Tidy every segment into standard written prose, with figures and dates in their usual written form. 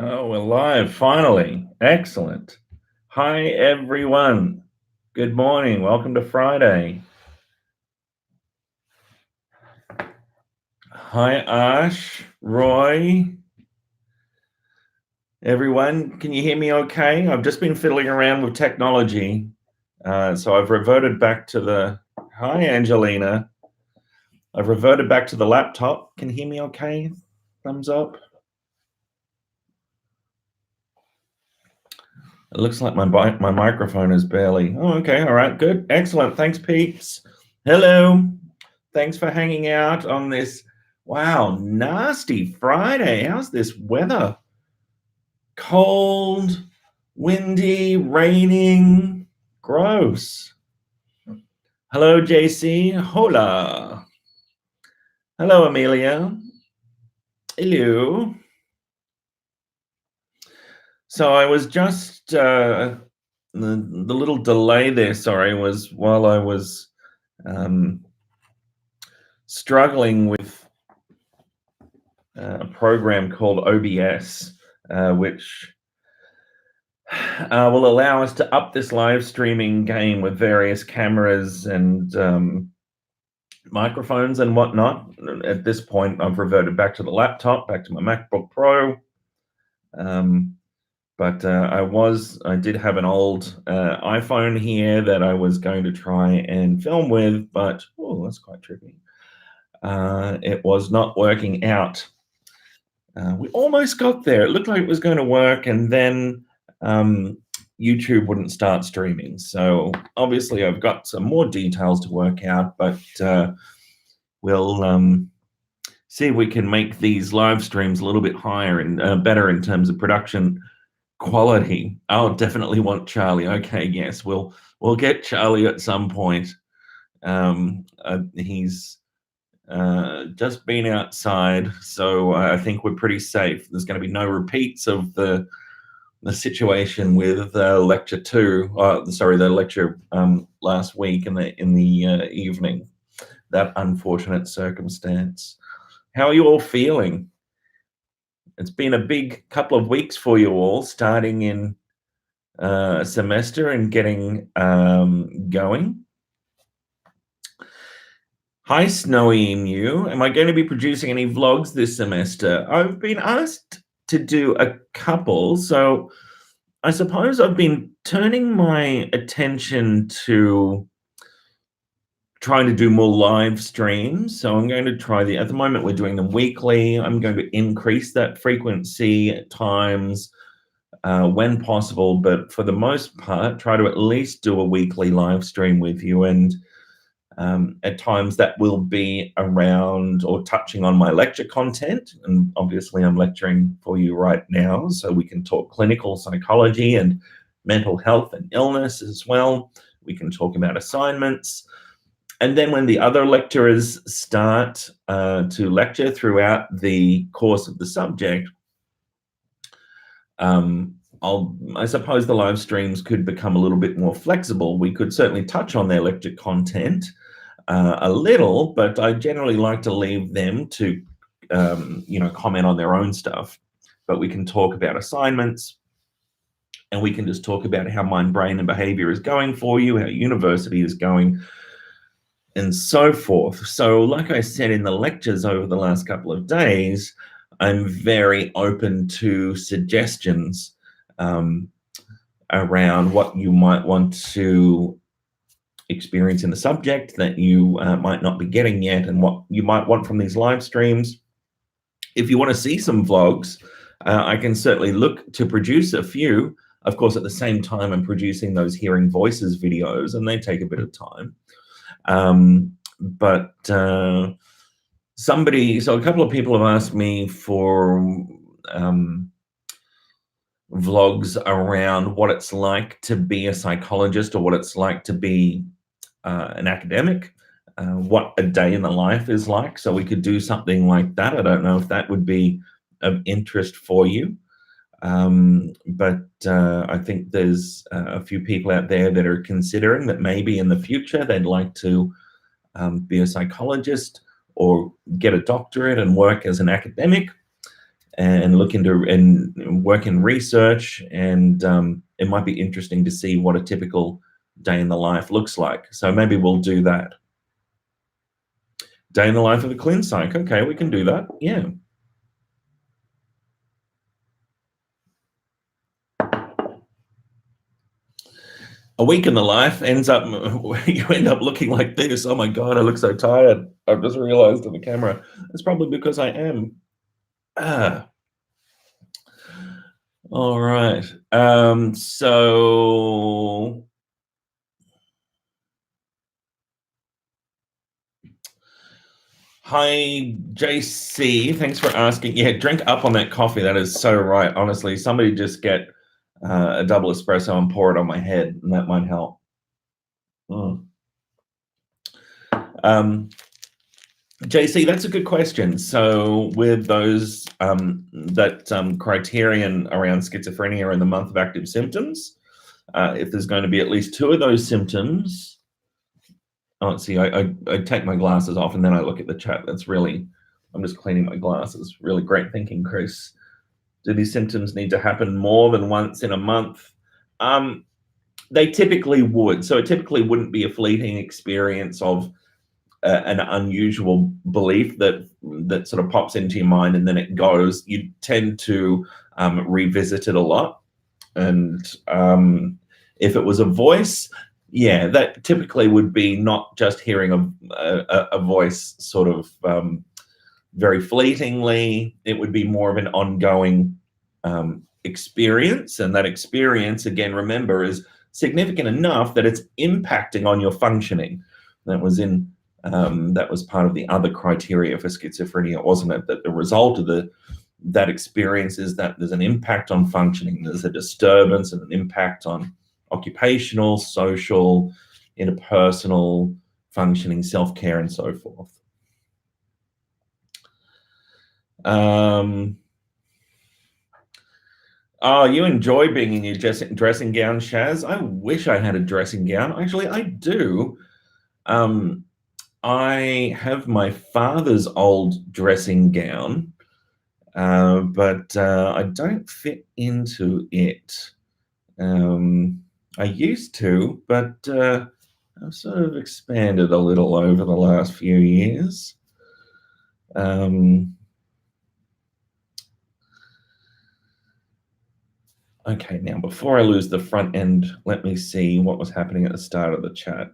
Oh, we're live finally. Excellent. Hi, everyone. Good morning. Welcome to Friday. Hi, Ash, Roy, everyone. Can you hear me okay? I've just been fiddling around with technology. So I've reverted back to the. Hi, Angelina. I've reverted back to the laptop. Can you hear me okay? Thumbs up. It looks like my microphone is barely. Oh, okay. All right. Good. Excellent. Thanks, peeps. Hello. Thanks for hanging out on this, wow, nasty Friday. How's this weather? Cold, windy, raining, gross. Hello, JC. Hola. Hello, Amelia. Hello. So I was just, the little delay there, sorry, was while I was struggling with a program called OBS, which will allow us to up this live streaming game with various cameras and microphones and whatnot. At this point, I've reverted back to the laptop, back to my MacBook Pro. But I did have an old iPhone here that I was going to try and film with, but oh, that's quite tricky. It was not working out. We almost got there. It looked like it was going to work, and then YouTube wouldn't start streaming. So obviously I've got some more details to work out, but we'll see if we can make these live streams a little bit higher and better in terms of production quality. I'll definitely want Charlie. Okay, yes, we'll get Charlie at some point. He's just been outside, so I think we're pretty safe. There's going to be no repeats of the situation with lecture 2. The lecture last week in the evening. That unfortunate circumstance. How are you all feeling? It's been a big couple of weeks for you all, starting in a semester and getting going. Hi, Snowy Emu. Am I going to be producing any vlogs this semester? I've been asked to do a couple, so I suppose I've been turning my attention to trying to do more live streams. So I'm going to try at the moment we're doing them weekly. I'm going to increase that frequency at times when possible, but for the most part, try to at least do a weekly live stream with you. And at times that will be around or touching on my lecture content. And obviously I'm lecturing for you right now, so we can talk clinical psychology and mental health and illness as well. We can talk about assignments. And then when the other lecturers start to lecture throughout the course of the subject, I suppose the live streams could become a little bit more flexible. We could certainly touch on their lecture content a little, but I generally like to leave them to, comment on their own stuff. But we can talk about assignments, and we can just talk about how mind, brain, and behavior is going for you, how university is going, and so forth. So like I said in the lectures over the last couple of days, I'm very open to suggestions around what you might want to experience in the subject that you might not be getting yet, and what you might want from these live streams. If you want to see some vlogs, I can certainly look to produce a few. Of course, at the same time, I'm producing those hearing voices videos, and they take a bit of time. But so a couple of people have asked me for vlogs around what it's like to be a psychologist, or what it's like to be an academic, what a day in the life is like. So we could do something like that. I don't know if that would be of interest for you. But I think there's a few people out there that are considering that maybe in the future they'd like to be a psychologist or get a doctorate and work as an academic. and look into and work in research, and it might be interesting to see what a typical day in the life looks like. So maybe we'll do that. Day in the life of a clean psych. Okay, we can do that. Yeah. A week in the life ends up, you end up looking like this. Oh my God, I look so tired. I've just realized in the camera. It's probably because I am. Ah, all right. So hi, JC. Thanks for asking. Yeah, drink up on that coffee. That is so right. Honestly, somebody just get a double espresso and pour it on my head, and that might help. Mm. JC, that's a good question. So, with those criterion around schizophrenia in the month of active symptoms, if there's going to be at least 2 of those symptoms. Oh, see, I take my glasses off and then I look at the chat. That's really, I'm just cleaning my glasses. Really great thinking, Chris. Do these symptoms need to happen more than once in a month? They typically would. So it typically wouldn't be a fleeting experience of an unusual belief that sort of pops into your mind and then it goes. You tend to revisit it a lot. And if it was a voice, yeah, that typically would be not just hearing a voice sort of very fleetingly. It would be more of an ongoing experience. And that experience, again, remember, is significant enough that it's impacting on your functioning. That was part of the other criteria for schizophrenia, wasn't it? That the result of that experience is that there's an impact on functioning. There's a disturbance and an impact on occupational, social, interpersonal functioning, self-care, and so forth. Oh, you enjoy being in your dressing gown, Shaz? I wish I had a dressing gown. Actually, I do. I have my father's old dressing gown, but I don't fit into it. I used to, but I've sort of expanded a little over the last few years. Okay, now before I lose the front end, let me see what was happening at the start of the chat.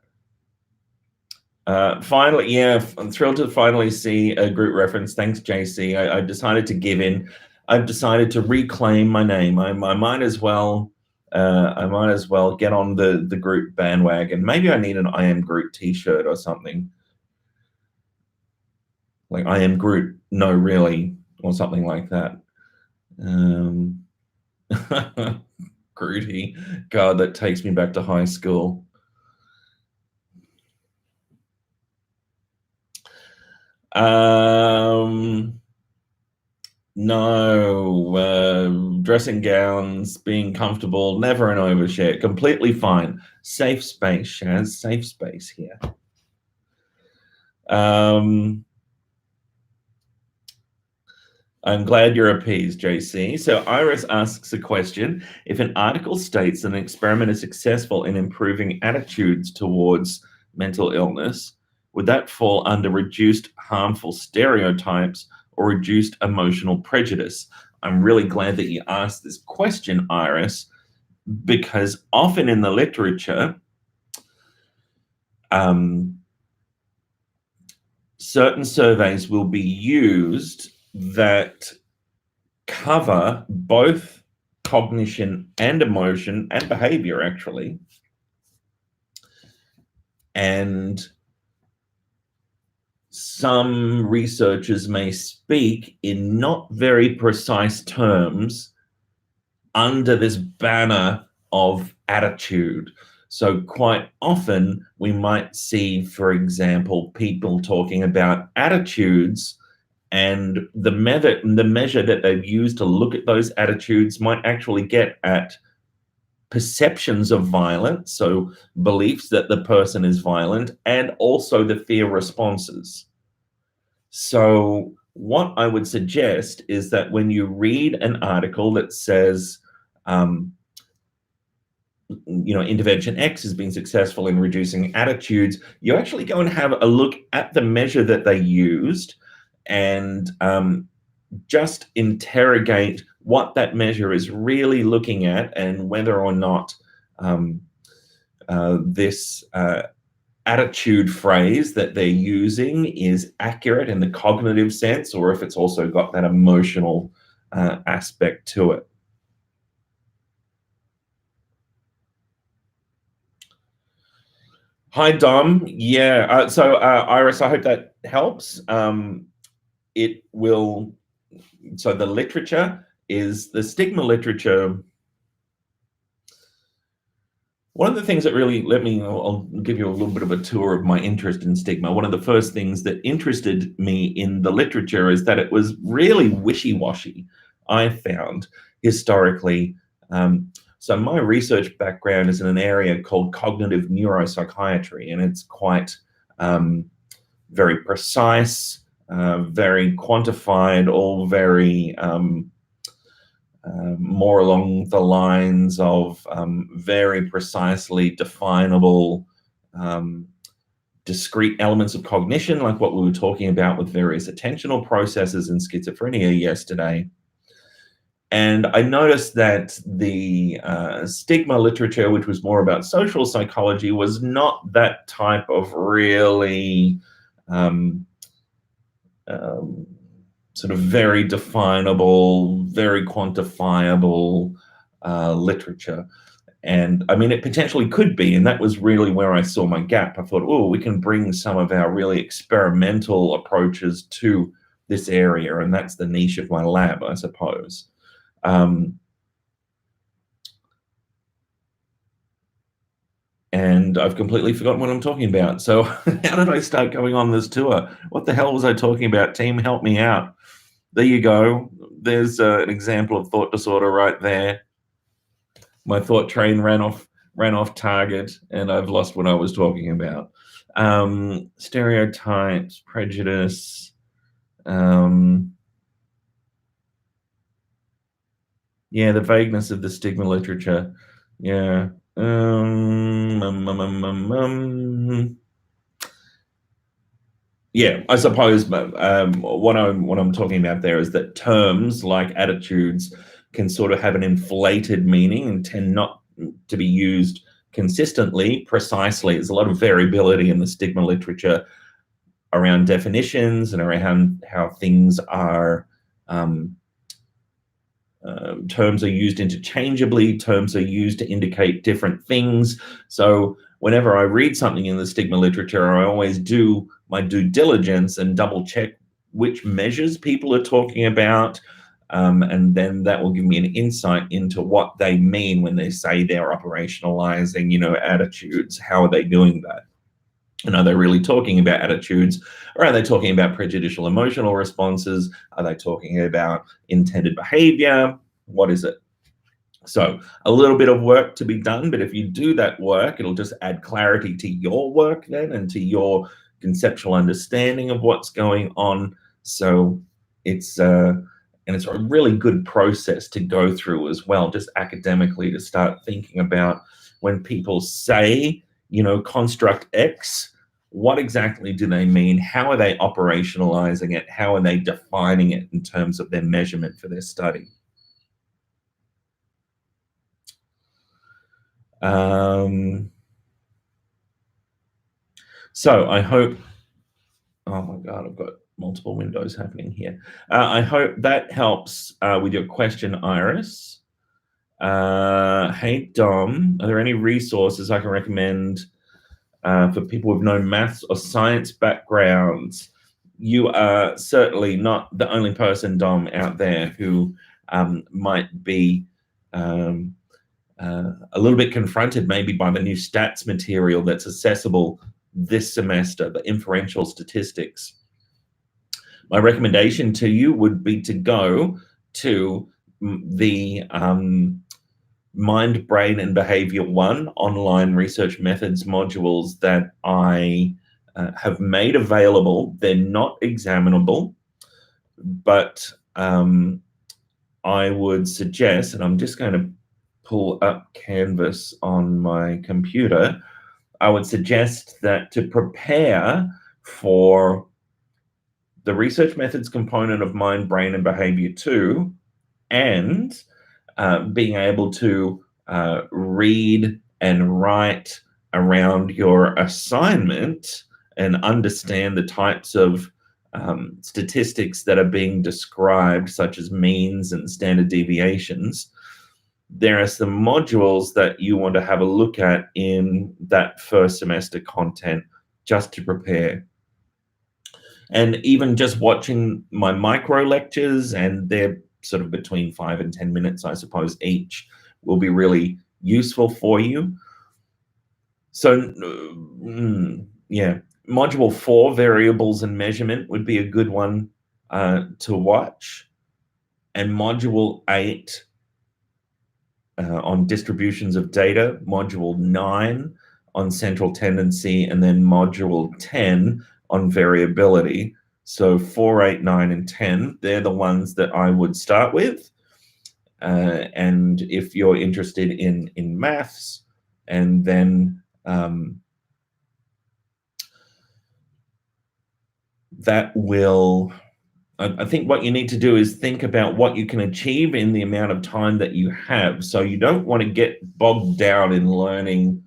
Finally, yeah, I'm thrilled to finally see a group reference. Thanks, JC. I decided to give in. I've decided to reclaim my name. I might as well. I might as well get on the group bandwagon. Maybe I need an I Am Groot T-shirt or something. Like I Am Groot, no, really, or something like that. Grooty, God, that takes me back to high school. No, dressing gowns, being comfortable, never an overshare, completely fine. Safe space, Shaz, safe space here. I'm glad you're appeased, JC. So Iris asks a question. If an article states that an experiment is successful in improving attitudes towards mental illness, would that fall under reduced harmful stereotypes or reduced emotional prejudice? I'm really glad that you asked this question, Iris, because often in the literature, certain surveys will be used that cover both cognition and emotion and behavior, actually. And some researchers may speak in not very precise terms under this banner of attitude. So quite often we might see, for example, people talking about attitudes, and the measure that they've used to look at those attitudes might actually get at perceptions of violence, so beliefs that the person is violent, and also the fear responses. So what I would suggest is that when you read an article that says, intervention X has been successful in reducing attitudes, you actually go and have a look at the measure that they used and just interrogate what that measure is really looking at and whether or not this attitude phrase that they're using is accurate in the cognitive sense, or if it's also got that emotional aspect to it. Hi, Dom. Yeah. So, Iris, I hope that helps. It will. So, the literature is the stigma literature. One of the things that really I'll give you a little bit of a tour of my interest in stigma. One of the first things that interested me in the literature is that it was really wishy-washy, I found, historically. So my research background is in an area called cognitive neuropsychiatry, and it's quite very precise, very quantified, all very more along the lines of very precisely definable discrete elements of cognition, like what we were talking about with various attentional processes in schizophrenia yesterday. And I noticed that the stigma literature, which was more about social psychology, was not that type of really sort of very definable, very quantifiable literature. And I mean, it potentially could be, and that was really where I saw my gap. I thought, oh, we can bring some of our really experimental approaches to this area, and that's the niche of my lab, I suppose. And I've completely forgotten what I'm talking about. So how did I start going on this tour? What the hell was I talking about? Team, help me out. There you go. There's an example of thought disorder right there. My thought train ran off target, and I've lost what I was talking about. Stereotypes, prejudice. Yeah, the vagueness of the stigma literature. Yeah. Yeah, I suppose what I'm talking about there is that terms like attitudes can sort of have an inflated meaning and tend not to be used consistently, precisely. There's a lot of variability in the stigma literature around definitions and around how things are terms are used interchangeably, terms are used to indicate different things. So whenever I read something in the stigma literature, I always do my due diligence and double check which measures people are talking about. And then that will give me an insight into what they mean when they say they're operationalizing, attitudes. How are they doing that? And are they really talking about attitudes, or are they talking about prejudicial emotional responses? Are they talking about intended behavior? What is it? So a little bit of work to be done, but if you do that work, it'll just add clarity to your work then and to your conceptual understanding of what's going on. So it's a really good process to go through as well, just academically, to start thinking about when people say, construct X, what exactly do they mean? How are they operationalizing it? How are they defining it in terms of their measurement for their study? So I hope, oh my God, I've got multiple windows happening here. I hope that helps with your question, Iris. Hey, Dom, are there any resources I can recommend for people with no maths or science backgrounds? You are certainly not the only person, Dom, out there who might be a little bit confronted maybe by the new stats material that's accessible this semester, the inferential statistics. My recommendation to you would be to go to the Mind, Brain, and Behavior 1 online research methods modules that I have made available. They're not examinable. but I would suggest, and I'm just going to pull up Canvas on my computer, I would suggest that to prepare for the research methods component of Mind, Brain, and Behavior 2, and being able to read and write around your assignment and understand the types of statistics that are being described, such as means and standard deviations, there are some modules that you want to have a look at in that first semester content just to prepare. And even just watching my micro lectures, and they're sort of between 5 and 10 minutes, I suppose, each, will be really useful for you. So, yeah, module 4, variables and measurement, would be a good one to watch. And module 8 on distributions of data, module 9 on central tendency, and then module 10 on variability. So 4, 8, 9, and 10, they're the ones that I would start with. And if you're interested in maths, and then that will, I think what you need to do is think about what you can achieve in the amount of time that you have. So you don't want to get bogged down in learning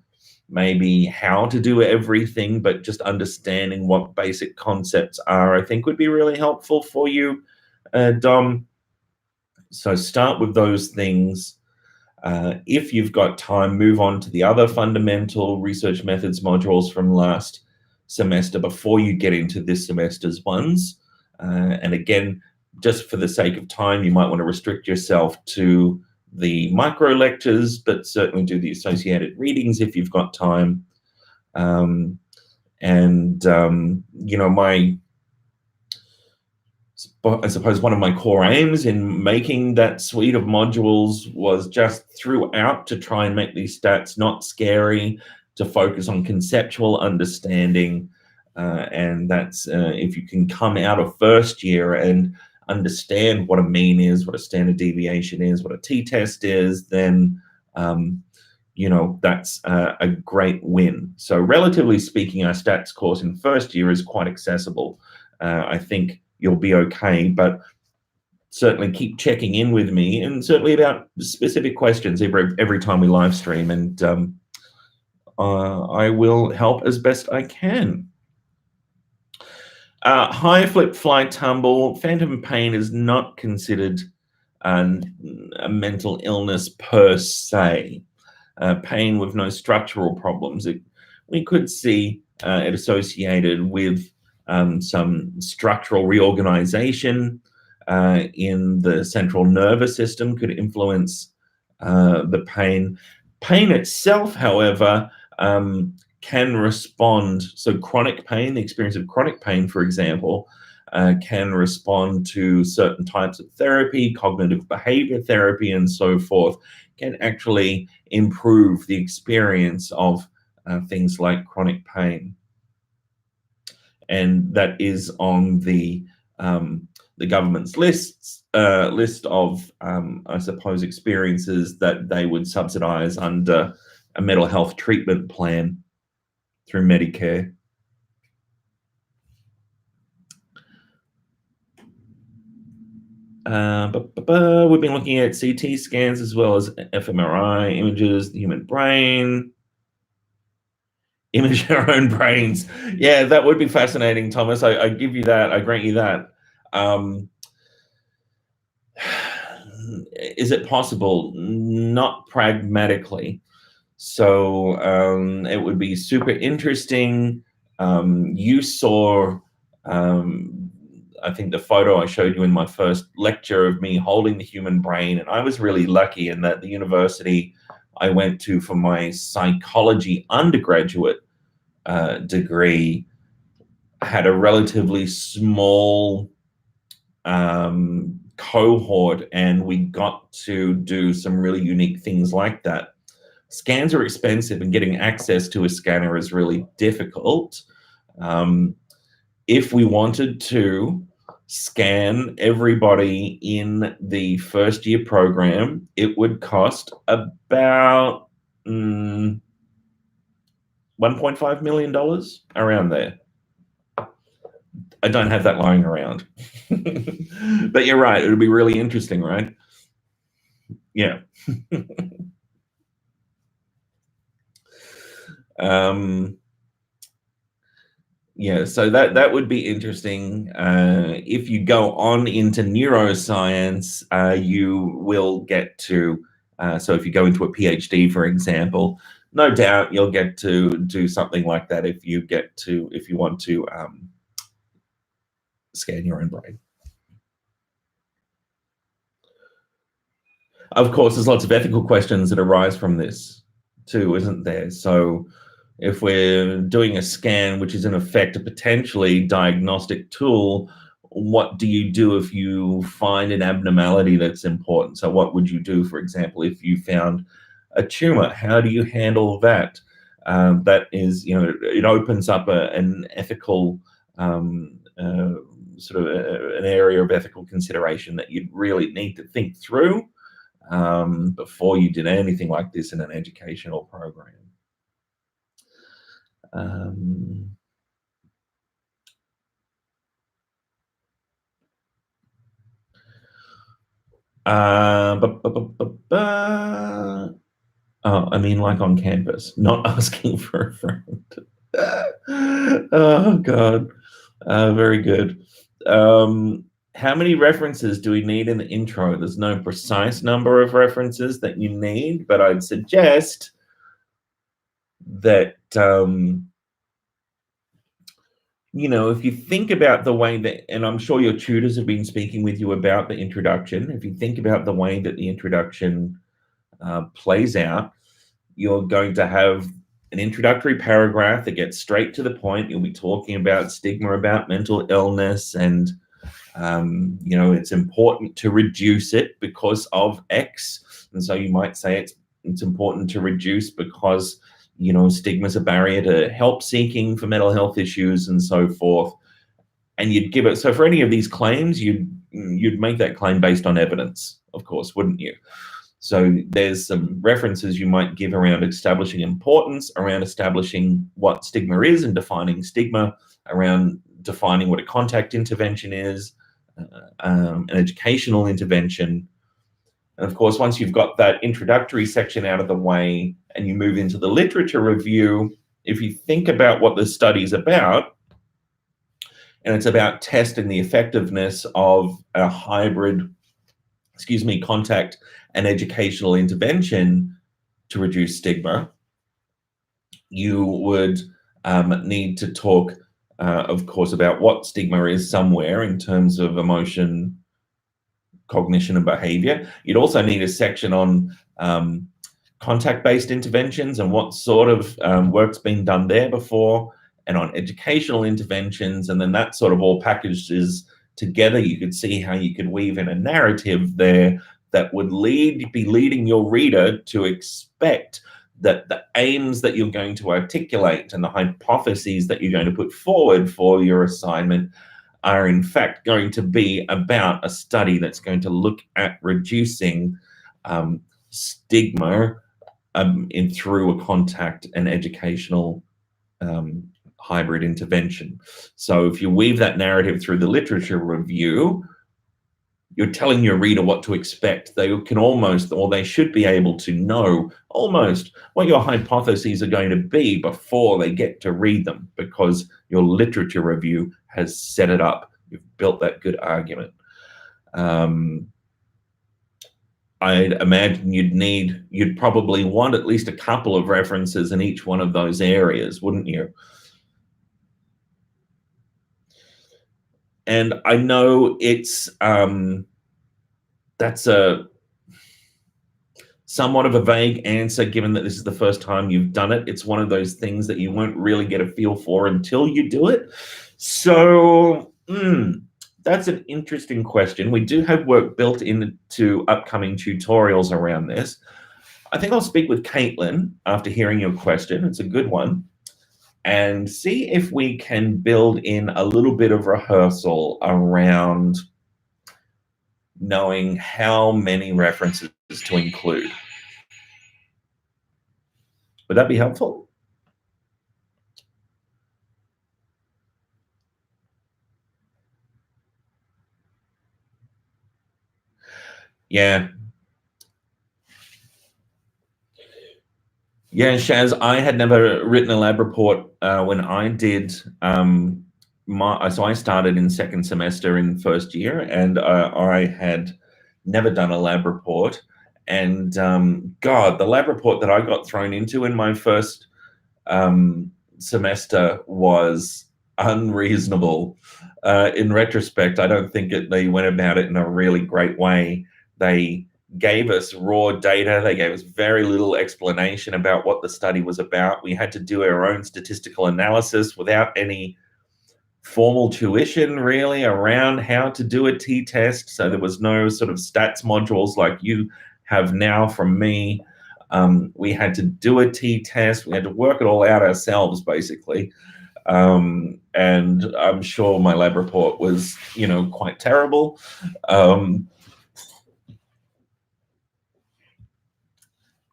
maybe how to do everything, but just understanding what basic concepts are, I think would be really helpful for you, Dom. So start with those things. If you've got time, move on to the other fundamental research methods modules from last semester before you get into this semester's ones. And again, just for the sake of time, you might want to restrict yourself to the micro lectures, but certainly do the associated readings if you've got time. You know, I suppose one of my core aims in making that suite of modules was just throughout to try and make these stats not scary, to focus on conceptual understanding. And that's if you can come out of first year and understand what a mean is, what a standard deviation is, what a t-test is, then you know, that's a great win. So relatively speaking, our stats course in first year is quite accessible. I think you'll be okay, but certainly keep checking in with me, and certainly about specific questions every time we live stream, and I will help as best I can. High flip, fly, tumble. Phantom pain is not considered a mental illness per se. Pain with no structural problems. We could see it associated with some structural reorganization in the central nervous system, could influence the pain. Pain itself, however, can respond. So chronic pain, the experience of chronic pain, for example, can respond to certain types of therapy, cognitive behavior therapy, and so forth, can actually improve the experience of things like chronic pain. And that is on the government's list of, I suppose, experiences that they would subsidize under a mental health treatment plan through Medicare. We've been looking at CT scans as well as fMRI images, the human brain. Image our own brains. Yeah, that would be fascinating, Thomas. I give you that. I grant you that. Is it possible? Not pragmatically. So it would be super interesting. You saw, I think, the photo I showed you in my first lecture of me holding the human brain, and I was really lucky in that the university I went to for my psychology undergraduate degree had a relatively small cohort, and we got to do some really unique things like that. Scans are expensive, and getting access to a scanner is really difficult. If we wanted to scan everybody in the first year program, it would cost about $1.5 million, around there. I don't have that lying around. But you're right, it would be really interesting, right? Yeah. Yeah, so that would be interesting. If you go on into neuroscience, you will get to, so if you go into a PhD, for example, no doubt you'll get to do something like that if you want to scan your own brain. Of course, there's lots of ethical questions that arise from this too, isn't there? So if we're doing a scan, which is in effect a potentially diagnostic tool, what do you do if you find an abnormality that's important? So what would you do, for example, if you found a tumor? How do you handle that? That is, it opens up an ethical sort of an area of ethical consideration that you'd really need to think through before you did anything like this in an educational program. I mean, like on campus, not asking for a friend. Oh God, very good. How many references do we need in the intro? There's no precise number of references that you need, but I'd suggest that if you think about the way that, and I'm sure your tutors have been speaking with you about the introduction, if you think about the way that the introduction plays out, you're going to have an introductory paragraph that gets straight to the point. You'll be talking about stigma, about mental illness, and it's important to reduce it because of X. And so you might say it's important to reduce because stigma is a barrier to help seeking for mental health issues and so forth. And you'd give it, so for any of these claims, you'd make that claim based on evidence, of course, wouldn't you? So there's some references you might give around establishing importance, around establishing what stigma is and defining stigma, around defining what a contact intervention is, an educational intervention. And of course, once you've got that introductory section out of the way and you move into the literature review, if you think about what the study's about, and it's about testing the effectiveness of a hybrid, contact and educational intervention to reduce stigma, you would need to talk, of course, about what stigma is somewhere in terms of emotion, cognition, and behavior. You'd also need a section on contact-based interventions and what sort of work's been done there before, and on educational interventions, and then that sort of all packages together. You could see how you could weave in a narrative there that would be leading your reader to expect that the aims that you're going to articulate and the hypotheses that you're going to put forward for your assignment are in fact going to be about a study that's going to look at reducing stigma through a contact and educational hybrid intervention. So if you weave that narrative through the literature review, you're telling your reader what to expect. They can almost, or they should be able to know almost what your hypotheses are going to be before they get to read them, because your literature review has set it up. You've built that good argument. I'd imagine you'd probably want at least a couple of references in each one of those areas, wouldn't you? And I know it's that's a somewhat of a vague answer, given that this is the first time you've done it. It's one of those things that you won't really get a feel for until you do it. So that's an interesting question. We do have work built into upcoming tutorials around this. I think I'll speak with Caitlin after hearing your question. It's a good one. and see if we can build in a little bit of rehearsal around knowing how many references to include. Would that be helpful? Yeah. Yeah, Shaz, I had never written a lab report when I did so I started in second semester in first year, and I had never done a lab report. And God, the lab report that I got thrown into in my first semester was unreasonable. In retrospect, I don't think they went about it in a really great way. They gave us raw data. They gave us very little explanation about what the study was about. We had to do our own statistical analysis without any formal tuition really around how to do a t-test. So there was no sort of stats modules like you have now from me. We had to do a t-test. We had to work it all out ourselves, basically. And I'm sure my lab report was, quite terrible.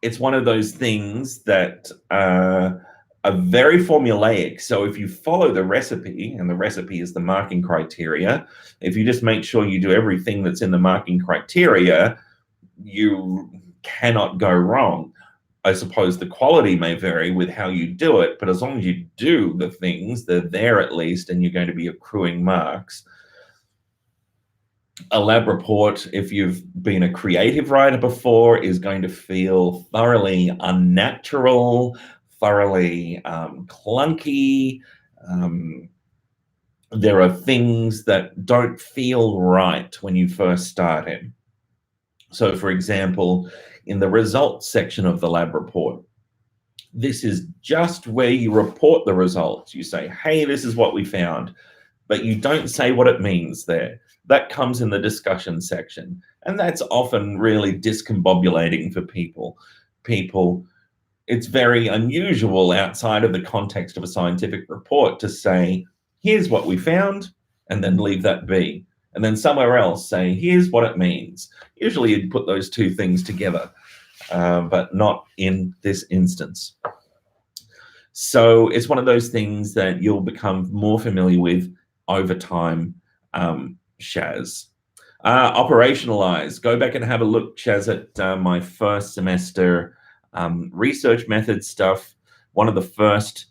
It's one of those things that are very formulaic. So if you follow the recipe, and the recipe is the marking criteria, if you just make sure you do everything that's in the marking criteria, you cannot go wrong. I suppose the quality may vary with how you do it, but as long as you do the things, they're there at least, and you're going to be accruing marks. A lab report, if you've been a creative writer before, is going to feel thoroughly unnatural, thoroughly clunky. There are things that don't feel right when you first start in. So, for example, in the results section of the lab report, this is just where you report the results. You say, hey, this is what we found, but you don't say what it means there. That comes in the discussion section. And that's often really discombobulating for people. It's very unusual outside of the context of a scientific report to say, here's what we found, and then leave that be. And then somewhere else say, here's what it means. Usually you'd put those two things together, but not in this instance. So it's one of those things that you'll become more familiar with over time, Shaz. Operationalize. Go back and have a look, Shaz, at my first semester research method stuff. One of the first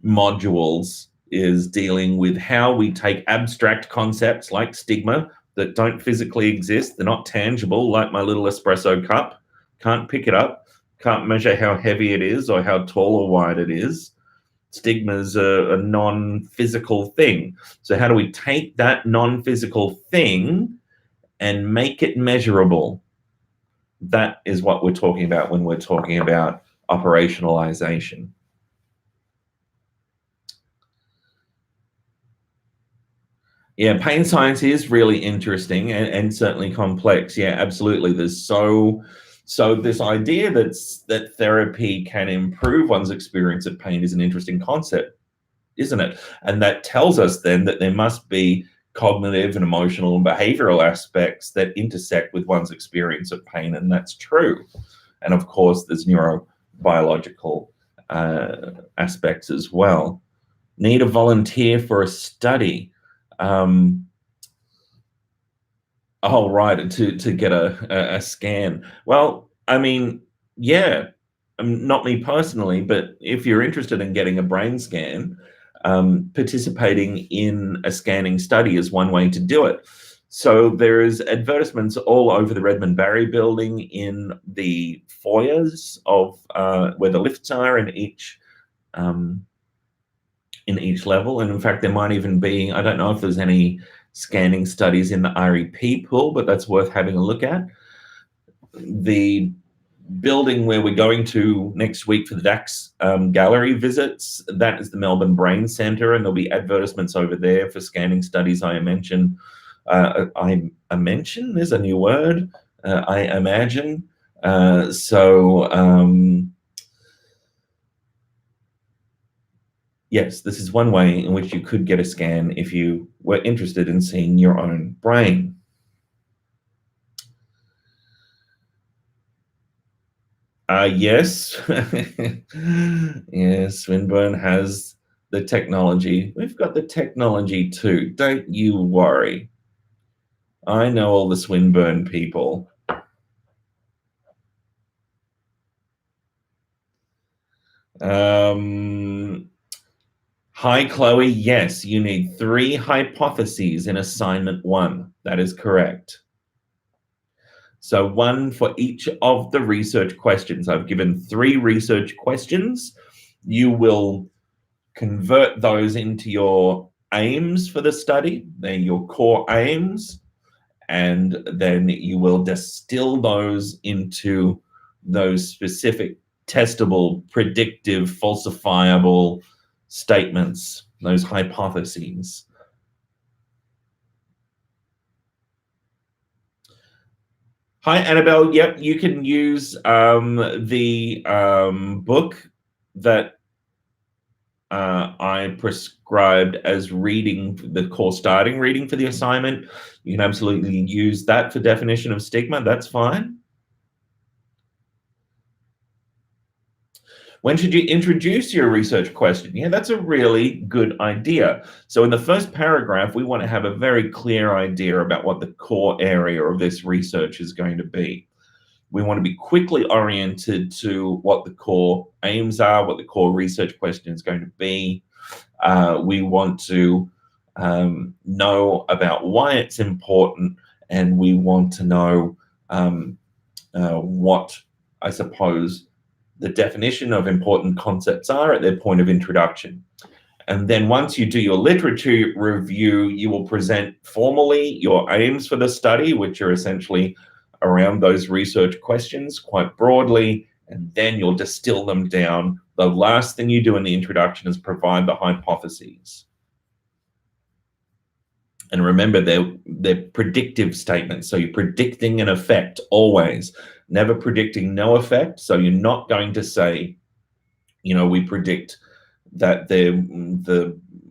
modules is dealing with how we take abstract concepts like stigma that don't physically exist. They're not tangible, like my little espresso cup. Can't pick it up. Can't measure how heavy it is or how tall or wide it is. Stigma is a non-physical thing. So how do we take that non-physical thing and make it measurable? That is what we're talking about when we're talking about operationalization. Yeah, pain science is really interesting and certainly complex. Yeah, absolutely. There's so this idea that therapy can improve one's experience of pain is an interesting concept, isn't it? And that tells us then that there must be cognitive and emotional and behavioral aspects that intersect with one's experience of pain, and that's true. And of course, there's neurobiological aspects as well. Need a volunteer for a study. Oh, right, to get a scan. Well, I mean, yeah, not me personally, but if you're interested in getting a brain scan, participating in a scanning study is one way to do it. So there's advertisements all over the Redmond Barry building in the foyers of where the lifts are in each level. And in fact, there might even be, I don't know if there's any scanning studies in the REP pool, but that's worth having a look at. The building where we're going to next week for the DAX gallery visits, that is the Melbourne Brain Centre, and there'll be advertisements over there for scanning studies. I imagine, there's a new word, I imagine. Yes, this is one way in which you could get a scan if you were interested in seeing your own brain. Yes. Yes, Swinburne has the technology. We've got the technology too. Don't you worry. I know all the Swinburne people. Hi, Chloe. Yes, you need 3 hypotheses in assignment 1. That is correct. So 1 for each of the research questions. I've given 3 research questions. You will convert those into your aims for the study. They're your core aims. And then you will distill those into those specific testable, predictive, falsifiable statements, those hypotheses. Hi, Annabelle. Yep, you can use the book that I prescribed as reading, the core starting reading for the assignment. You can absolutely use that for definition of stigma. That's fine. When should you introduce your research question? Yeah, that's a really good idea. So in the first paragraph, we want to have a very clear idea about what the core area of this research is going to be. We want to be quickly oriented to what the core aims are, what the core research question is going to be. We want to know about why it's important, and we want to know what, I suppose, the definition of important concepts are at their point of introduction. And then once you do your literature review, you will present formally your aims for the study, which are essentially around those research questions quite broadly, and then you'll distill them down. The last thing you do in the introduction is provide the hypotheses. And remember, they're predictive statements. So you're predicting an effect always, never predicting no effect. So you're not going to say, we predict that the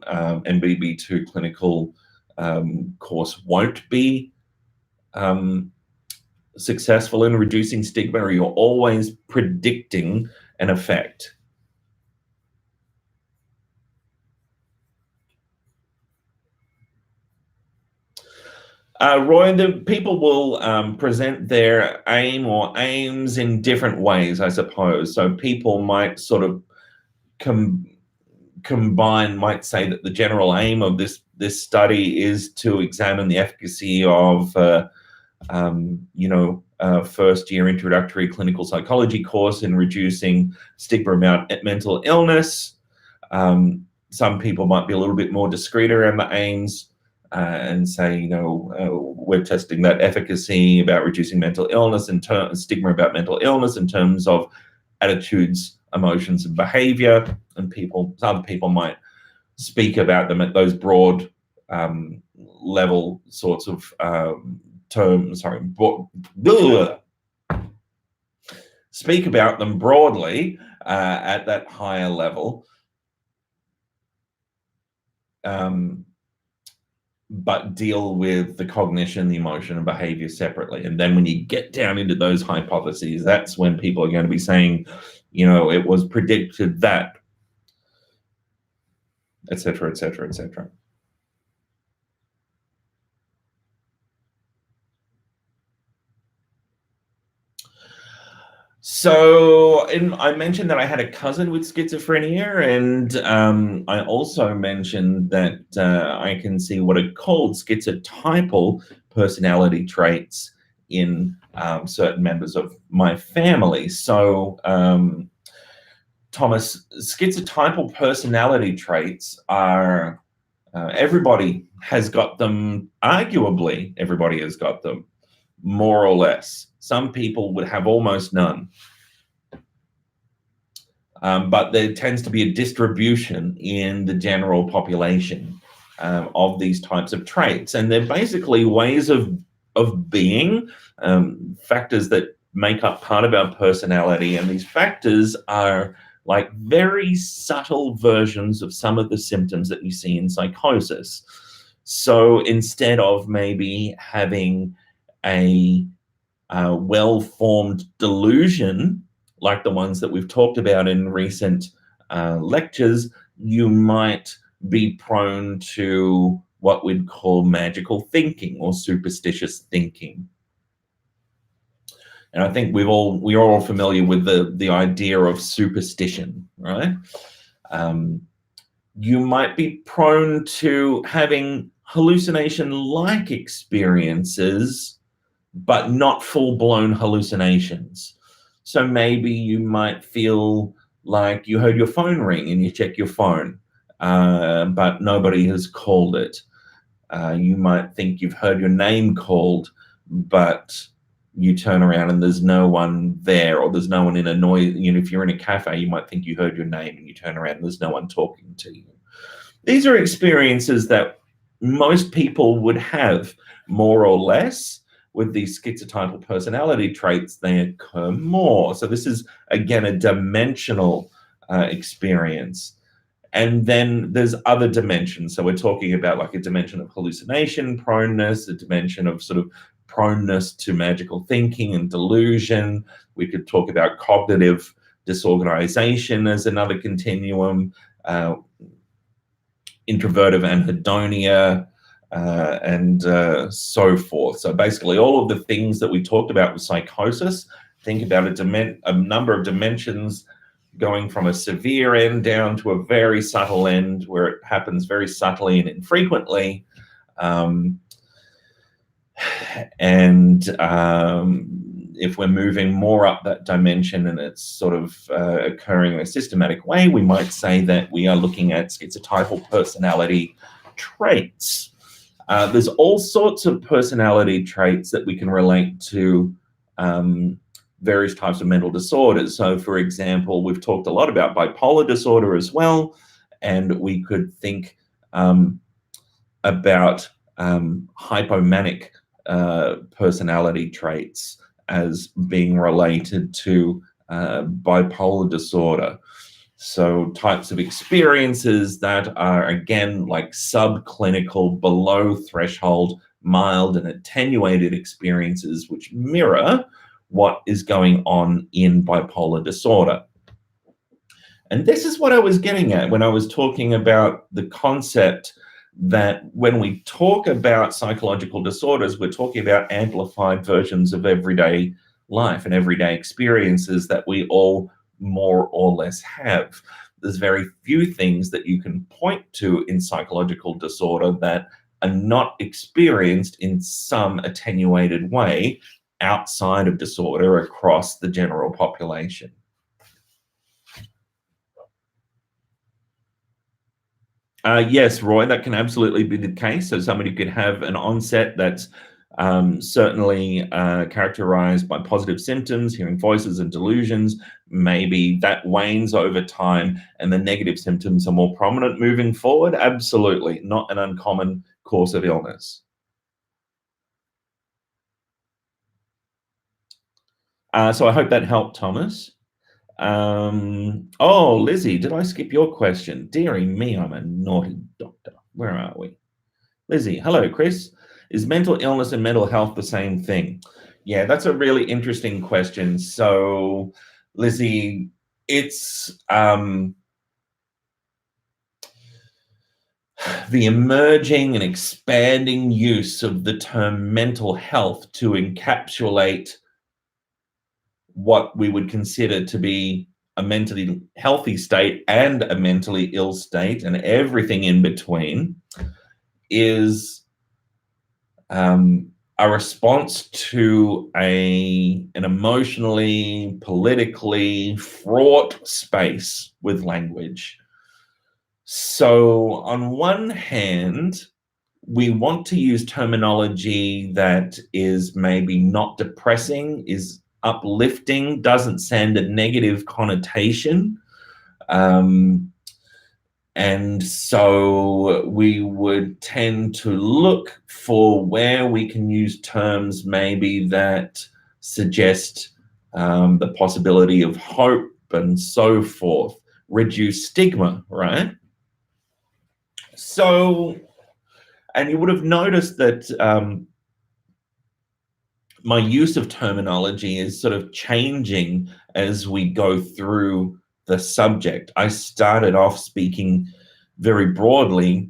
MBB2 clinical course won't be successful in reducing stigma, or you're always predicting an effect. Roy, the people will present their aim or aims in different ways, I suppose. So people might sort of combine, might say that the general aim of this study is to examine the efficacy of, first-year introductory clinical psychology course in reducing stigma about mental illness. Some people might be a little bit more discreet around the aims. And say, we're testing that efficacy about reducing mental illness and stigma about mental illness in terms of attitudes, emotions, and behavior. And other people might speak about them at those broad level sorts of terms. Speak about them broadly at that higher level. But deal with the cognition, the emotion, and behavior separately. And then when you get down into those hypotheses, that's when people are going to be saying, it was predicted that, et cetera, et cetera, et cetera. So I mentioned that I had a cousin with schizophrenia, and I also mentioned that I can see what are called schizotypal personality traits in certain members of my family. So, Thomas, schizotypal personality traits are, everybody has got them, arguably everybody has got them, more or less. Some people would have almost none. But there tends to be a distribution in the general population of these types of traits. And they're basically ways of being, factors that make up part of our personality. And these factors are like very subtle versions of some of the symptoms that you see in psychosis. So instead of maybe having a well-formed delusion, like the ones that we've talked about in recent lectures, you might be prone to what we'd call magical thinking or superstitious thinking. And I think we're all familiar with the idea of superstition, right? You might be prone to having hallucination-like experiences, but not full-blown hallucinations. So maybe you might feel like you heard your phone ring and you check your phone, but nobody has called it. You might think you've heard your name called, but you turn around and there's no one there, or there's no one in a noise. You know, if you're in a cafe, you might think you heard your name and you turn around and there's no one talking to you. These are experiences that most people would have more or less. With these schizotypal personality traits, they occur more. So this is, again, a dimensional experience. And then there's other dimensions. So we're talking about like a dimension of hallucination proneness, a dimension of sort of proneness to magical thinking and delusion. We could talk about cognitive disorganization as another continuum, introvertive anhedonia, and so forth. So basically all of the things that we talked about with psychosis, think about a number of dimensions going from a severe end down to a very subtle end where it happens very subtly and infrequently. If we're moving more up that dimension and it's sort of occurring in a systematic way, we might say that we are looking at schizotypal personality traits. There's all sorts of personality traits that we can relate to various types of mental disorders. So, for example, we've talked a lot about bipolar disorder as well, and we could think about hypomanic personality traits as being related to bipolar disorder. So types of experiences that are, again, like subclinical, below threshold, mild and attenuated experiences which mirror what is going on in bipolar disorder. And this is what I was getting at when I was talking about the concept that when we talk about psychological disorders, we're talking about amplified versions of everyday life and everyday experiences that we all more or less have. There's very few things that you can point to in psychological disorder that are not experienced in some attenuated way outside of disorder across the general population. Yes, Roy, that can absolutely be the case. So somebody could have an onset that's certainly characterized by positive symptoms, hearing voices and delusions. Maybe that wanes over time and the negative symptoms are more prominent moving forward. Absolutely, not an uncommon course of illness. So I hope that helped, Thomas. Oh, Lizzie, did I skip your question? Dearie me, I'm a naughty doctor. Where are we? Lizzie, hello, Chris. Is mental illness and mental health the same thing? Yeah, that's a really interesting question. So, Lizzie, it's the emerging and expanding use of the term mental health to encapsulate what we would consider to be a mentally healthy state and a mentally ill state and everything in between is a response to an emotionally, politically fraught space with language. So on one hand, we want to use terminology that is maybe not depressing, is uplifting, doesn't send a negative connotation. And so we would tend to look for where we can use terms maybe that suggest the possibility of hope and so forth, reduce stigma, right? So, and you would have noticed that my use of terminology is sort of changing as we go through the subject. I started off speaking very broadly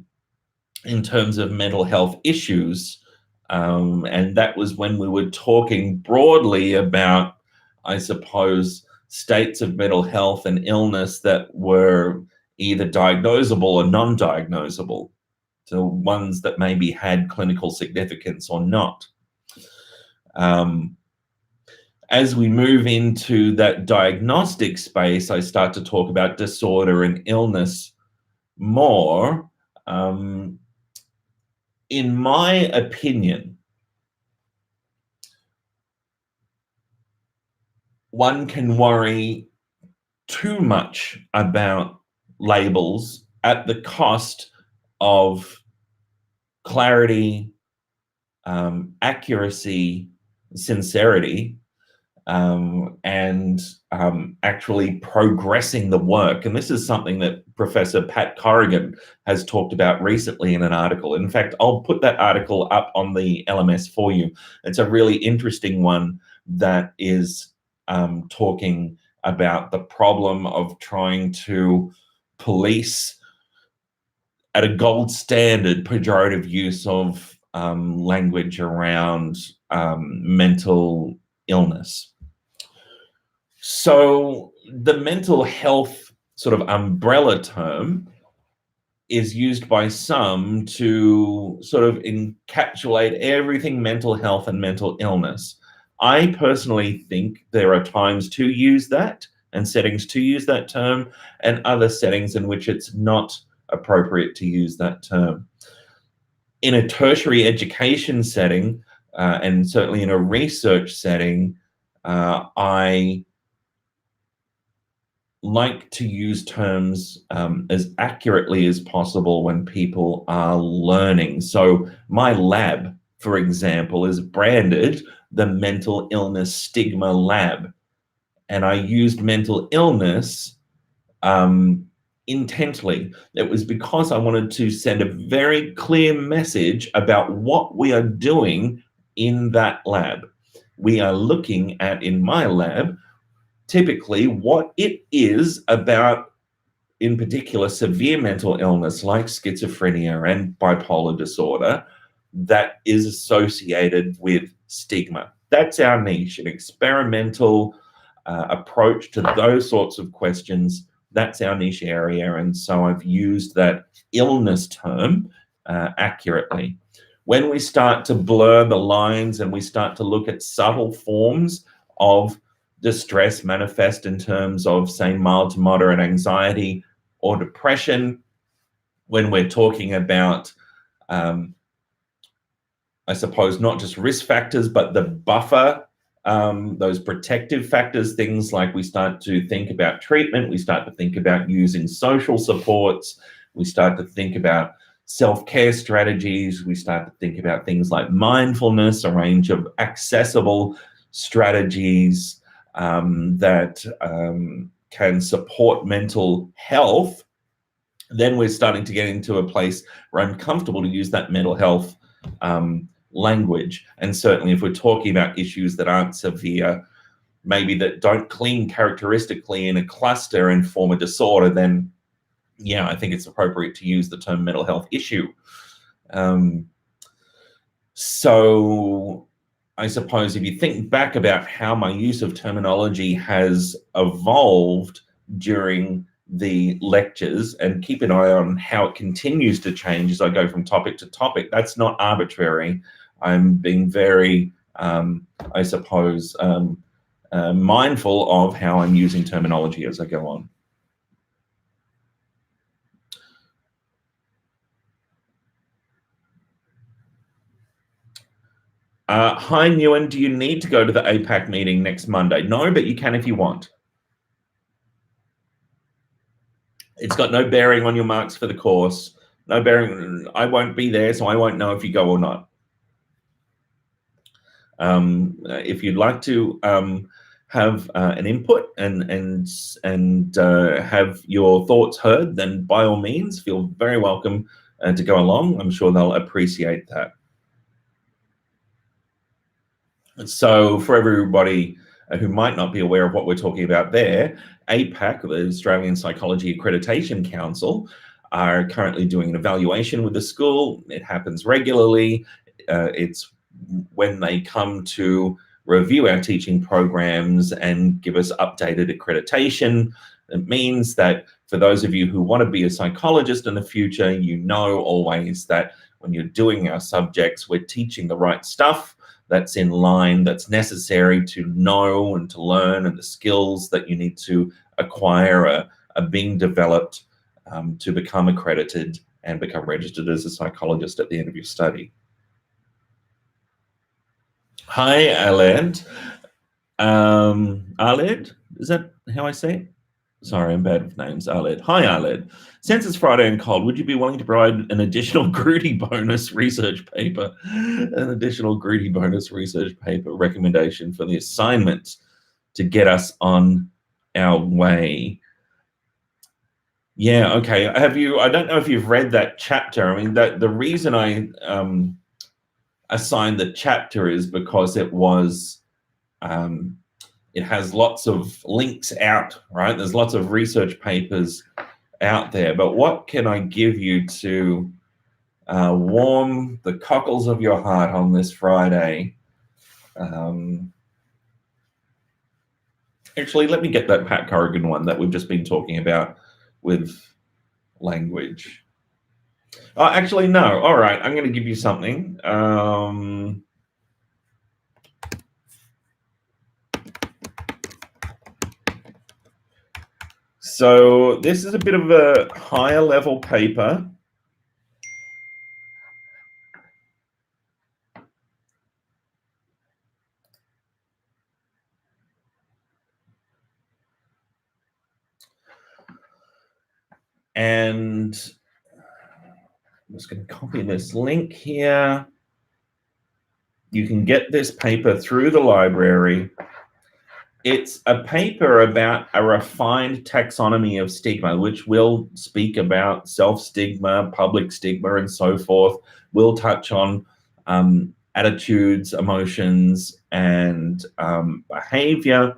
in terms of mental health issues. And that was when we were talking broadly about, I suppose, states of mental health and illness that were either diagnosable or non-diagnosable, so ones that maybe had clinical significance or not. As we move into that diagnostic space, I start to talk about disorder and illness more. In my opinion, one can worry too much about labels at the cost of clarity, accuracy, sincerity, and actually progressing the work. And this is something that Professor Pat Corrigan has talked about recently in an article. In fact, I'll put that article up on the LMS for you. It's a really interesting one that is talking about the problem of trying to police at a gold standard pejorative use of language around mental illness. So the mental health sort of umbrella term is used by some to sort of encapsulate everything mental health and mental illness. I personally think there are times to use that and settings to use that term, and other settings in which it's not appropriate to use that term. In a tertiary education setting, and certainly in a research setting, I like to use terms as accurately as possible when people are learning. So my lab, for example, is branded the Mental Illness Stigma Lab. And I used mental illness intently. It was because I wanted to send a very clear message about what we are doing in that lab. We are looking at, in my lab, typically what it is about, in particular, severe mental illness like schizophrenia and bipolar disorder that is associated with stigma. That's our niche, an experimental approach to those sorts of questions. That's our niche area. And so I've used that illness term accurately. When we start to blur the lines and we start to look at subtle forms of distress manifest in terms of, say, mild to moderate anxiety or depression, when we're talking about, I suppose, not just risk factors, but the buffer, those protective factors, things like we start to think about treatment, we start to think about using social supports, we start to think about self-care strategies, we start to think about things like mindfulness, a range of accessible strategies that can support mental health. Then we're starting to get into a place where I'm comfortable to use that mental health language. And certainly if we're talking about issues that aren't severe, maybe that don't cling characteristically in a cluster and form a disorder, then yeah, I think it's appropriate to use the term mental health issue. So I suppose if you think back about how my use of terminology has evolved during the lectures, and keep an eye on how it continues to change as I go from topic to topic, that's not arbitrary. I'm being very, I suppose, mindful of how I'm using terminology as I go on. Hi, Nguyen, do you need to go to the APAC meeting next Monday? No, but you can if you want. It's got no bearing on your marks for the course. No bearing. I won't be there, so I won't know if you go or not. If you'd like to have an input and have your thoughts heard, then by all means, feel very welcome to go along. I'm sure they'll appreciate that. So for everybody who might not be aware of what we're talking about there, APAC, the Australian Psychology Accreditation Council, are currently doing an evaluation with the school. It happens regularly. It's when they come to review our teaching programs and give us updated accreditation. It means that for those of you who want to be a psychologist in the future, you know always that when you're doing our subjects, we're teaching the right stuff that's in line, that's necessary to know and to learn, and the skills that you need to acquire are being developed to become accredited and become registered as a psychologist at the end of your study. Hi, Aled. Aled, is that how I say it? Sorry, I'm bad with names. Aled. Hi, Aled. Since it's Friday and cold, would you be willing to provide an additional Grudy bonus research paper? An additional Grudy bonus research paper recommendation for the assignment to get us on our way. Yeah, okay. Have you, I don't know if you've read that chapter. I mean, the reason I assigned the chapter is because it was, it has lots of links out, right? There's lots of research papers out there, but what can I give you to warm the cockles of your heart on this Friday? Actually, let me get that Pat Corrigan one that we've just been talking about with language. Oh, actually, no. All right, I'm going to give you something. So this is a bit of a higher level paper. And I'm just going to copy this link here. You can get this paper through the library. It's a paper about a refined taxonomy of stigma, which will speak about self-stigma, public stigma, and so forth. We'll touch on attitudes, emotions, and behavior.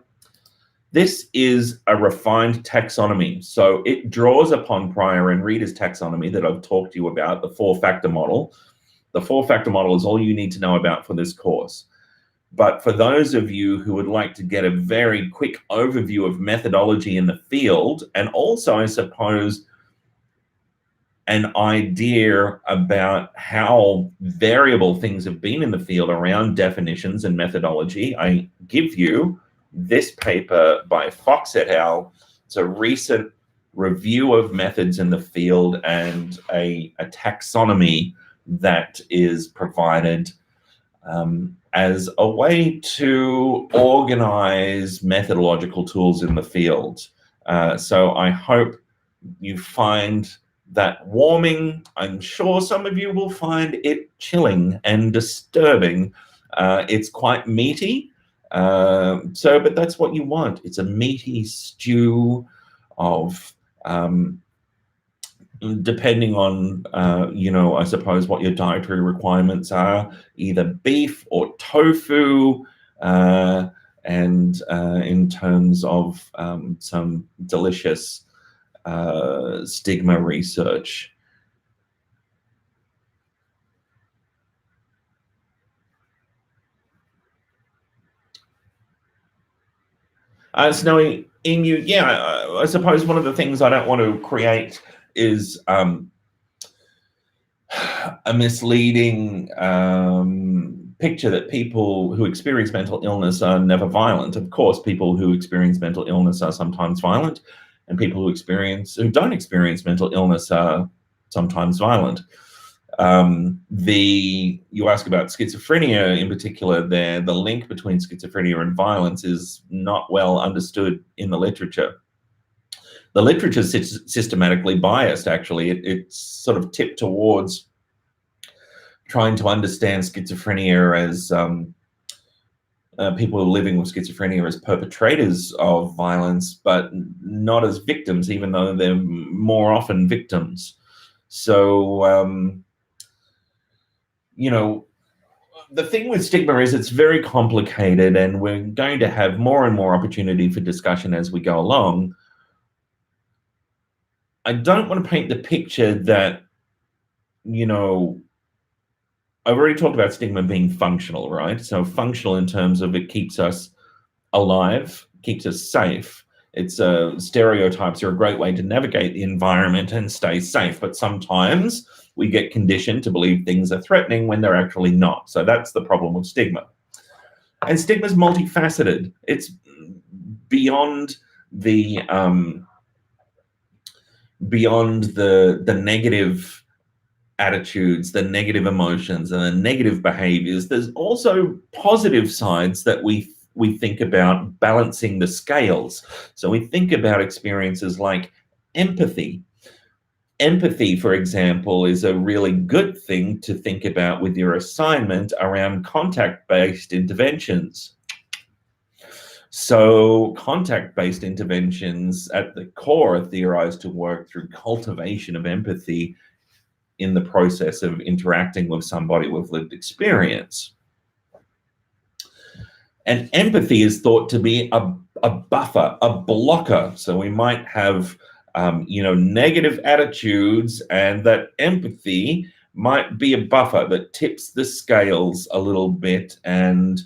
This is a refined taxonomy. So it draws upon Pryor and Reader's taxonomy that I've talked to you about, the 4-factor model. The 4-factor model is all you need to know about for this course. But for those of you who would like to get a very quick overview of methodology in the field, and also, I suppose, an idea about how variable things have been in the field around definitions and methodology, I give you this paper by Fox et al. It's a recent review of methods in the field and a taxonomy that is provided as a way to organize methodological tools in the field. So I hope you find that warming. I'm sure some of you will find it chilling and disturbing. It's quite meaty. But that's what you want. It's a meaty stew of, depending on, I suppose what your dietary requirements are, either beef or tofu, and in terms of some delicious stigma research. Snowy Emu, yeah, I suppose one of the things I don't want to create is a misleading picture that people who experience mental illness are never violent. Of course, people who experience mental illness are sometimes violent, and people who don't experience mental illness are sometimes violent. You ask about schizophrenia in particular there, the link between schizophrenia and violence is not well understood in the literature. The literature is systematically biased, actually. It's sort of tipped towards trying to understand schizophrenia as people who are living with schizophrenia as perpetrators of violence, but not as victims, even though they're more often victims. So, you know, the thing with stigma is it's very complicated, and we're going to have more and more opportunity for discussion as we go along. I don't want to paint the picture that, you know, I've already talked about stigma being functional, right? So functional in terms of it keeps us alive, keeps us safe. It's stereotypes are a great way to navigate the environment and stay safe, but sometimes we get conditioned to believe things are threatening when they're actually not. So that's the problem with stigma. And stigma is multifaceted. It's beyond the negative attitudes, the negative emotions, and the negative behaviors. There's also positive sides that we think about balancing the scales. So we think about experiences like empathy. Empathy, for example, is a really good thing to think about with your assignment around contact-based interventions. So contact-based interventions at the core are theorized to work through cultivation of empathy in the process of interacting with somebody with lived experience. And empathy is thought to be a buffer, a blocker. So we might have, negative attitudes, and that empathy might be a buffer that tips the scales a little bit and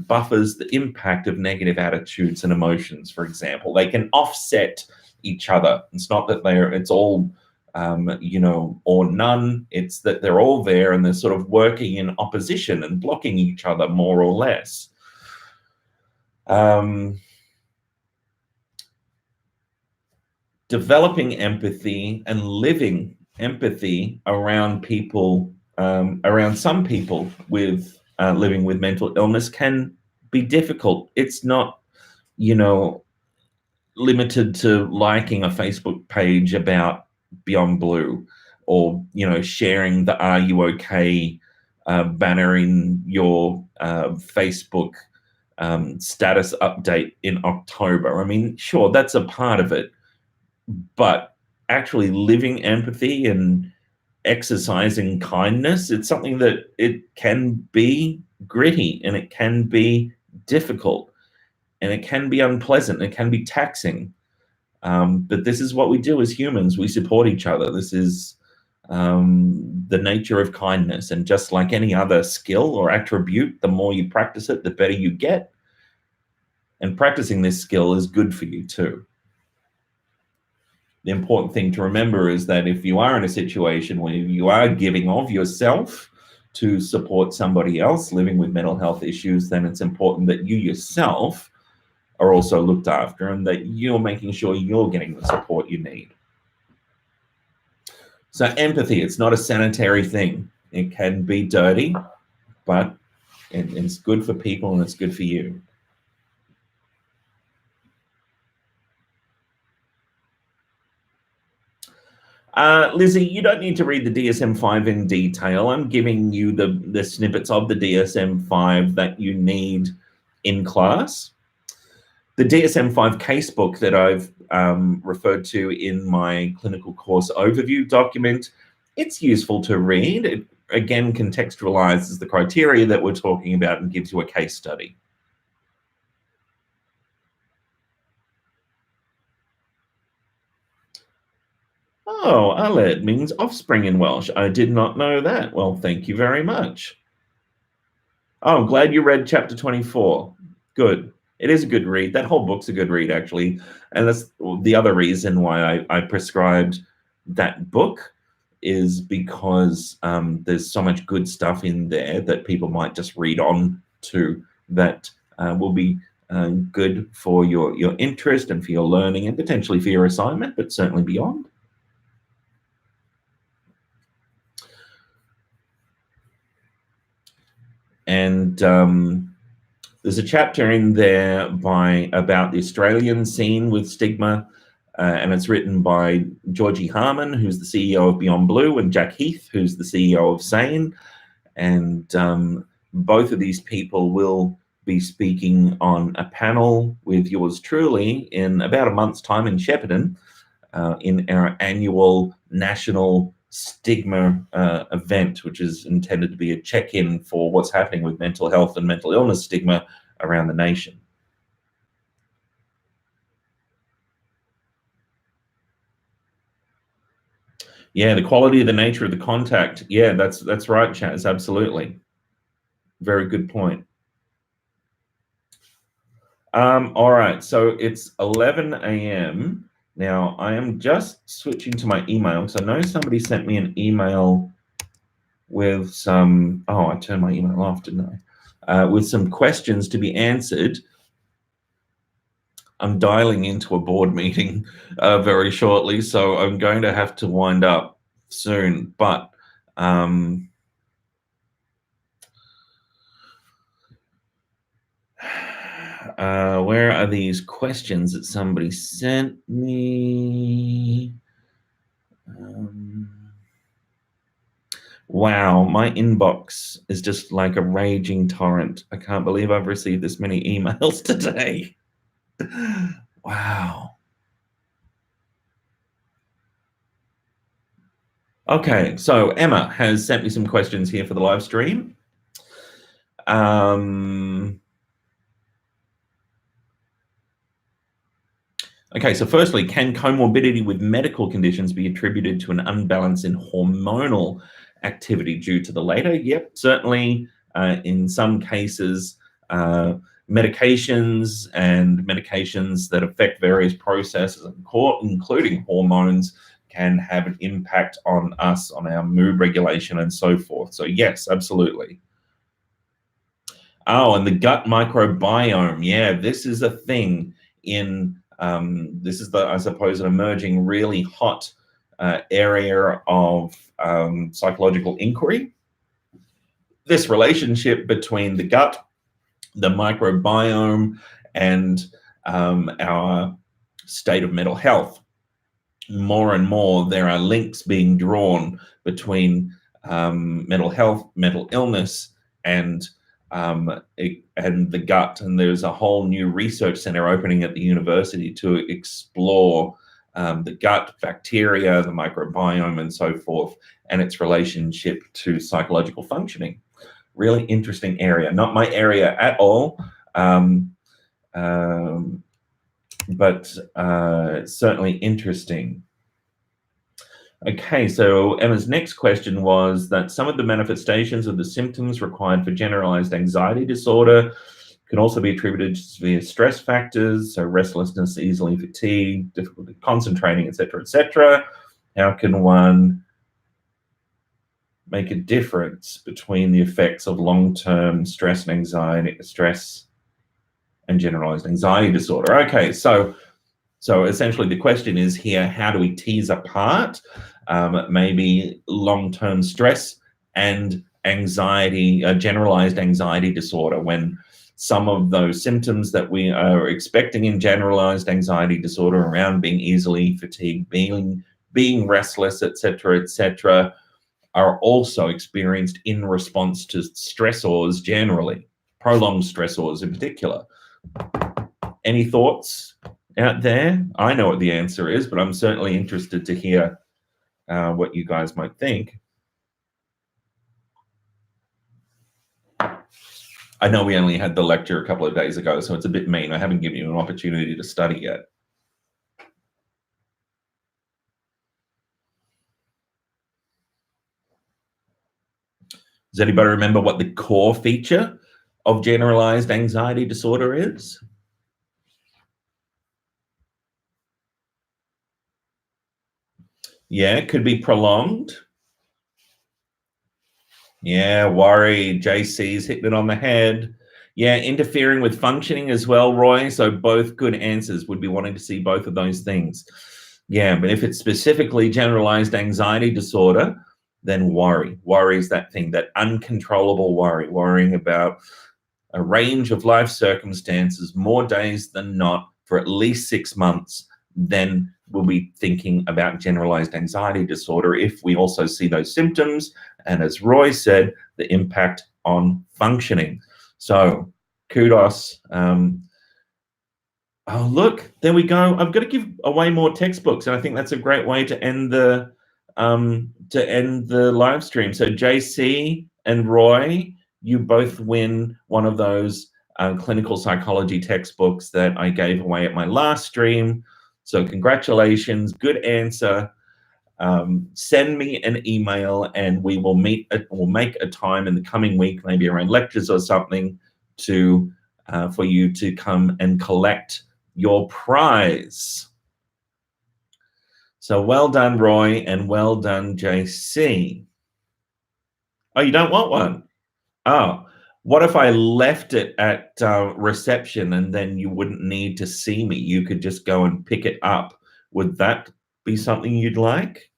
buffers the impact of negative attitudes and emotions, for example. They can offset each other. It's not that it's all or none. It's that they're all there and they're sort of working in opposition and blocking each other more or less. Developing empathy and living empathy around people, around some people with living with mental illness can be difficult. It's not, limited to liking a Facebook page about Beyond Blue, or sharing the "Are You Okay" banner in your Facebook status update in October. I mean, sure, that's a part of it, but actually living empathy and exercising kindness, it's something that it can be gritty, and it can be difficult, and it can be unpleasant, and it can be taxing. But this is what we do as humans. We support each other. This is the nature of kindness. And just like any other skill or attribute, the more you practice it, the better you get. And practicing this skill is good for you too. The important thing to remember is that if you are in a situation where you are giving of yourself to support somebody else living with mental health issues, then it's important that you yourself are also looked after, and that you're making sure you're getting the support you need. So empathy, it's not a sanitary thing. It can be dirty, but it's good for people, and it's good for you. Lizzie, you don't need to read the DSM-5 in detail. I'm giving you the snippets of the DSM-5 that you need in class. The DSM-5 casebook that I've referred to in my clinical course overview document, it's useful to read. It, again, contextualizes the criteria that we're talking about and gives you a case study. Oh, Aled means offspring in Welsh. I did not know that. Well, thank you very much. Oh, I'm glad you read chapter 24. Good. It is a good read. That whole book's a good read, actually. And that's the other reason why I prescribed that book, is because there's so much good stuff in there that people might just read on to, that will be good for your interest and for your learning, and potentially for your assignment, but certainly beyond. And there's a chapter in there about the Australian scene with stigma, and it's written by Georgie Harman, who's the CEO of Beyond Blue, and Jack Heath, who's the CEO of SANE. And both of these people will be speaking on a panel with yours truly in about a month's time in Shepparton, in our annual national stigma event, which is intended to be a check-in for what's happening with mental health and mental illness stigma around the nation. Yeah, the quality of the nature of the contact. Yeah, that's right, Chaz, absolutely. Very good point. All right, so it's 11 a.m. Now, I am just switching to my email because I know somebody sent me an email with some, oh, I turned my email off, didn't I? With some questions to be answered. I'm dialing into a board meeting very shortly, so I'm going to have to wind up soon. But where are these questions that somebody sent me? Wow, my inbox is just like a raging torrent. I can't believe I've received this many emails today. Wow. Okay, so Emma has sent me some questions here for the live stream. Okay, so firstly, can comorbidity with medical conditions be attributed to an unbalance in hormonal activity due to the later? Yep, certainly. In some cases, medications that affect various processes, including hormones, can have an impact on us, on our mood regulation and so forth. So yes, absolutely. Oh, and the gut microbiome. Yeah, this is a thing in, this is I suppose, an emerging really hot area of psychological inquiry. This relationship between the gut, the microbiome, and our state of mental health. More and more, there are links being drawn between mental health, mental illness, and the gut. And there's a whole new research center opening at the university to explore the gut bacteria, the microbiome, and so forth, and its relationship to psychological functioning. Really interesting area. Not my area at all, but certainly interesting. Okay, so Emma's next question was that some of the manifestations of the symptoms required for generalized anxiety disorder can also be attributed to severe stress factors, so restlessness, easily fatigued, difficulty concentrating, etc., etc. How can one make a difference between the effects of long-term stress and generalized anxiety disorder? Okay, so essentially the question is here, how do we tease apart maybe long-term stress and anxiety, generalized anxiety disorder, when some of those symptoms that we are expecting in generalized anxiety disorder around being easily fatigued, being restless, etc., are also experienced in response to stressors generally, prolonged stressors in particular. Any thoughts out there? I know what the answer is, but I'm certainly interested to hear what you guys might think. I know we only had the lecture a couple of days ago, so it's a bit mean. I haven't given you an opportunity to study yet. Does anybody remember what the core feature of generalized anxiety disorder is? Yeah, it could be prolonged. Yeah, worry. JC's hitting it on the head. Yeah, interfering with functioning as well, Roy. So both good answers. Would be wanting to see both of those things. Yeah, but if it's specifically generalized anxiety disorder, then worry. Worry is that thing, that uncontrollable worry, worrying about a range of life circumstances, more days than not, for at least 6 months. Then we'll be thinking about generalized anxiety disorder if we also see those symptoms, and as Roy said, the impact on functioning. So kudos. Oh, look, there we go. I've got to give away more textbooks, and I think that's a great way to end the live stream. So JC and Roy, you both win one of those clinical psychology textbooks that I gave away at my last stream. So congratulations, good answer. Send me an email, and we will meet. We'll make a time in the coming week, maybe around lectures or something, to for you to come and collect your prize. So well done, Roy, and well done, JC. Oh, you don't want one? Oh, what if I left it at reception and then you wouldn't need to see me? You could just go and pick it up. Would that be something you'd like?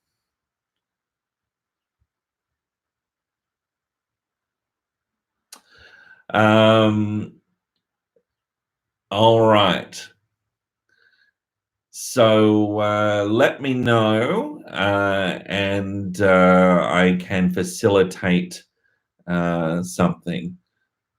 All right. So let me know, and I can facilitate something.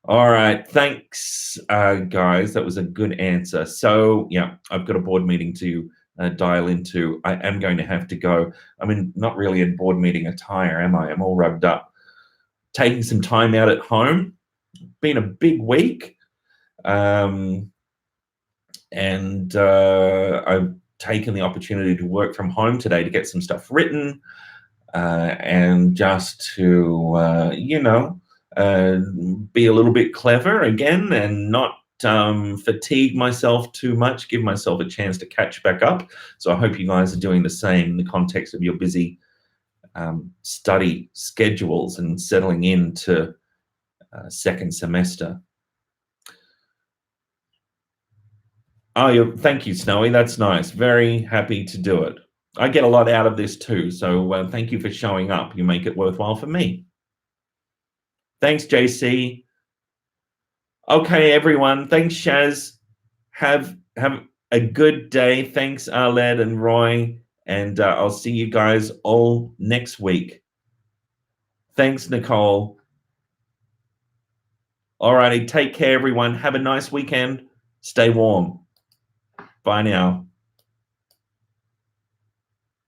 All right, thanks, guys. That was a good answer. So yeah, I've got a board meeting to dial into. I am going to have to go. I mean, not really in board meeting attire, am I? I'm all rubbed up. Taking some time out at home. Been a big week. And I've taken the opportunity to work from home today to get some stuff written, and just to be a little bit clever again and not fatigue myself too much, give myself a chance to catch back up. So I hope you guys are doing the same in the context of your busy study schedules and settling into second semester. Oh, thank you, Snowy. That's nice. Very happy to do it. I get a lot out of this too. So thank you for showing up. You make it worthwhile for me. Thanks, JC. Okay, everyone. Thanks, Shaz. Have a good day. Thanks, Arled and Roy. And I'll see you guys all next week. Thanks, Nicole. All righty. Take care, everyone. Have a nice weekend. Stay warm. Bye now.